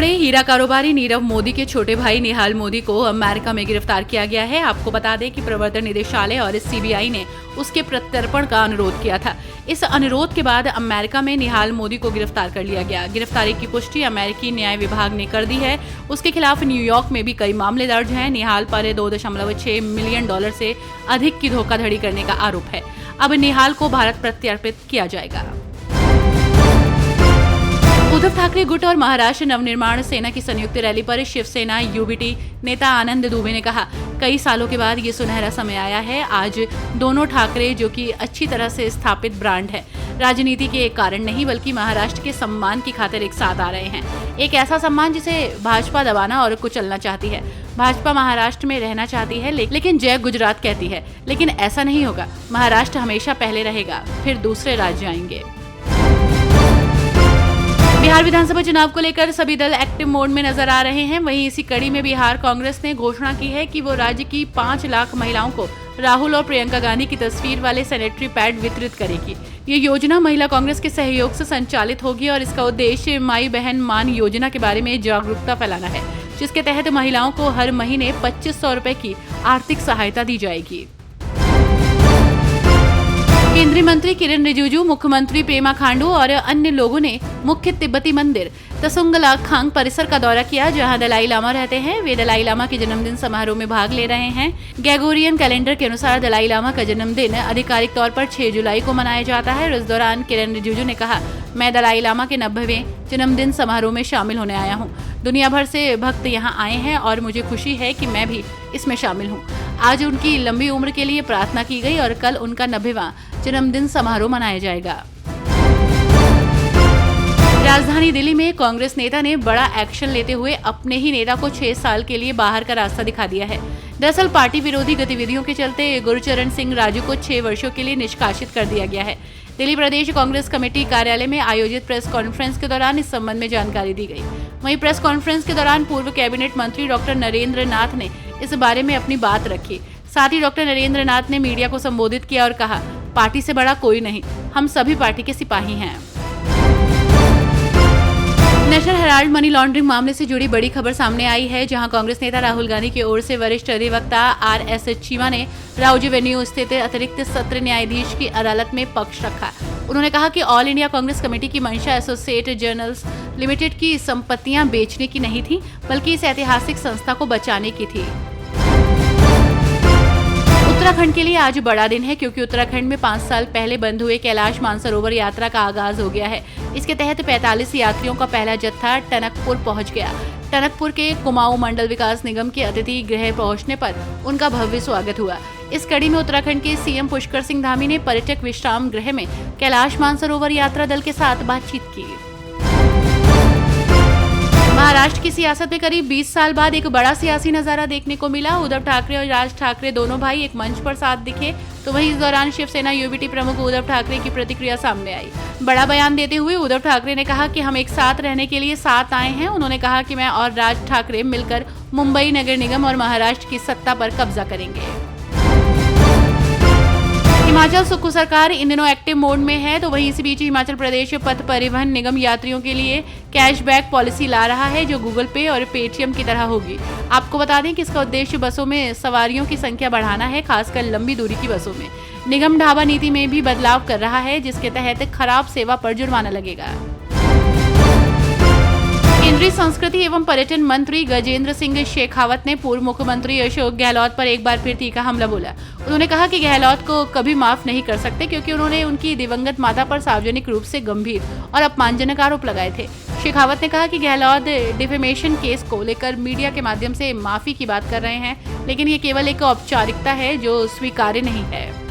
बड़े हीरा कारोबारी नीरव मोदी के छोटे भाई निहाल मोदी को अमेरिका में गिरफ्तार किया गया है। आपको बता दें कि प्रवर्तन निदेशालय और सीबीआई ने उसके प्रत्यर्पण का अनुरोध किया था। इस अनुरोध के बाद अमेरिका में निहाल मोदी को गिरफ्तार कर लिया गया। गिरफ्तारी की पुष्टि अमेरिकी न्याय विभाग ने कर दी है। उसके खिलाफ न्यूयॉर्क में भी कई मामले दर्ज हैं। निहाल पर $2.6 मिलियन से अधिक की धोखाधड़ी करने का आरोप है। अब निहाल को भारत प्रत्यर्पित किया जाएगा। उद्धव ठाकरे गुट और महाराष्ट्र नवनिर्माण सेना की संयुक्त रैली पर शिवसेना यूबीटी नेता आनंद दुबे ने कहा, कई सालों के बाद ये सुनहरा समय आया है। आज दोनों ठाकरे, जो कि अच्छी तरह से स्थापित ब्रांड है, राजनीति के एक कारण नहीं बल्कि महाराष्ट्र के सम्मान की खातिर एक साथ आ रहे हैं। एक ऐसा सम्मान जिसे भाजपा दबाना और कुचलना चाहती है। भाजपा महाराष्ट्र में रहना चाहती है, लेकिन जय गुजरात कहती है। लेकिन ऐसा नहीं होगा। महाराष्ट्र हमेशा पहले रहेगा, फिर दूसरे राज्य आएंगे। बिहार विधानसभा चुनाव को लेकर सभी दल एक्टिव मोड में नजर आ रहे हैं। वहीं इसी कड़ी में बिहार कांग्रेस ने घोषणा की है कि वो राज्य की 5 लाख महिलाओं को राहुल और प्रियंका गांधी की तस्वीर वाले सैनिटरी पैड वितरित करेगी। ये योजना महिला कांग्रेस के सहयोग से संचालित होगी और इसका उद्देश्य माई बहन मान योजना के बारे में जागरूकता फैलाना है, जिसके तहत महिलाओं को हर महीने 2500 रुपए की आर्थिक सहायता दी जाएगी। केंद्रीय मंत्री किरेन रिजिजू, मुख्यमंत्री पेमा खांडू और अन्य लोगों ने मुख्य तिब्बती मंदिर त्सुंगलाखांग परिसर का दौरा किया, जहां दलाई लामा रहते हैं। वे दलाई लामा के जन्मदिन समारोह में भाग ले रहे हैं। ग्रेगोरियन कैलेंडर के अनुसार दलाई लामा का जन्मदिन आधिकारिक तौर पर 6 जुलाई को मनाया जाता है। इस दौरान किरेन रिजिजू ने कहा, मैं दलाई लामा के 90वें जन्मदिन समारोह में शामिल होने आया हूँ। दुनिया भर से भक्त यहाँ आए हैं और मुझे खुशी है कि मैं भी इसमें शामिल हूँ। आज उनकी लंबी उम्र के लिए प्रार्थना की गई और कल उनका 90वां जन्मदिन समारोह मनाया जाएगा। राजधानी दिल्ली में कांग्रेस नेता ने बड़ा एक्शन लेते हुए अपने ही नेता को 6 साल के लिए बाहर का रास्ता दिखा दिया है। दरअसल पार्टी विरोधी गतिविधियों के चलते गुरचरण सिंह राजू को 6 वर्षों के लिए निष्कासित कर दिया गया है। दिल्ली प्रदेश कांग्रेस कमेटी कार्यालय में आयोजित प्रेस कॉन्फ्रेंस के दौरान इस संबंध में जानकारी दी गई। वहीं प्रेस कॉन्फ्रेंस के दौरान पूर्व कैबिनेट मंत्री डॉक्टर नरेंद्र नाथ ने इस बारे में अपनी बात रखी। साथ ही डॉक्टर नरेंद्र नाथ ने मीडिया को संबोधित किया और कहा, पार्टी से बड़ा कोई नहीं, हम सभी पार्टी के सिपाही हैं। नेशनल हेराल्ड मनी लॉन्ड्रिंग मामले से जुड़ी बड़ी खबर सामने आई है, जहां कांग्रेस नेता राहुल गांधी की ओर से वरिष्ठ अधिवक्ता RS चीमा ने राउजी वेन्यू स्थित अतिरिक्त सत्र न्यायाधीश की अदालत में पक्ष रखा। उन्होंने कहा कि ऑल इंडिया कांग्रेस कमेटी की मंशा एसोसिएट जर्नल्स लिमिटेड की संपत्तियां बेचने की नहीं थी, बल्कि इस ऐतिहासिक संस्था को बचाने की थी। उत्तराखंड के लिए आज बड़ा दिन है, क्योंकि उत्तराखंड में 5 साल पहले बंद हुए कैलाश मानसरोवर यात्रा का आगाज हो गया है। इसके तहत 45 यात्रियों का पहला जत्था टनकपुर पहुंच गया। टनकपुर के कुमाऊं मंडल विकास निगम के अतिथि गृह पहुंचने पर उनका भव्य स्वागत हुआ। इस कड़ी में उत्तराखंड के सीएम पुष्कर सिंह धामी ने पर्यटक विश्राम गृह में कैलाश मानसरोवर यात्रा दल के साथ बातचीत की। महाराष्ट्र की सियासत में करीब 20 साल बाद एक बड़ा सियासी नजारा देखने को मिला। उद्धव ठाकरे और राज ठाकरे दोनों भाई एक मंच पर साथ दिखे, तो वहीं इस दौरान शिवसेना यूबीटी प्रमुख उद्धव ठाकरे की प्रतिक्रिया सामने आई। बड़ा बयान देते हुए उद्धव ठाकरे ने कहा कि हम एक साथ रहने के लिए साथ आए हैं। उन्होंने कहा कि मैं और राज ठाकरे मिलकर मुंबई नगर निगम और महाराष्ट्र की सत्ता पर कब्जा करेंगे। हिमाचल सुक्खू सरकार इन दिनों एक्टिव मोड में है, तो वहीं इसी बीच हिमाचल प्रदेश पथ परिवहन निगम यात्रियों के लिए कैशबैक पॉलिसी ला रहा है, जो गूगल पे और पेटीएम की तरह होगी। आपको बता दें कि इसका उद्देश्य बसों में सवारियों की संख्या बढ़ाना है, खासकर लंबी दूरी की बसों में। निगम ढाबा नीति में भी बदलाव कर रहा है, जिसके तहत खराब सेवा पर जुर्माना लगेगा। केंद्रीय संस्कृति एवं पर्यटन मंत्री गजेंद्र सिंह शेखावत ने पूर्व मुख्यमंत्री अशोक गहलोत पर एक बार फिर तीखा हमला बोला। उन्होंने कहा कि गहलोत को कभी माफ नहीं कर सकते, क्योंकि उन्होंने उनकी दिवंगत माता पर सार्वजनिक रूप से गंभीर और अपमानजनक आरोप लगाए थे। शेखावत ने कहा कि गहलोत डिफेमेशन केस को लेकर मीडिया के माध्यम से माफी की बात कर रहे हैं, लेकिन ये केवल एक औपचारिकता है जो स्वीकार्य नहीं है।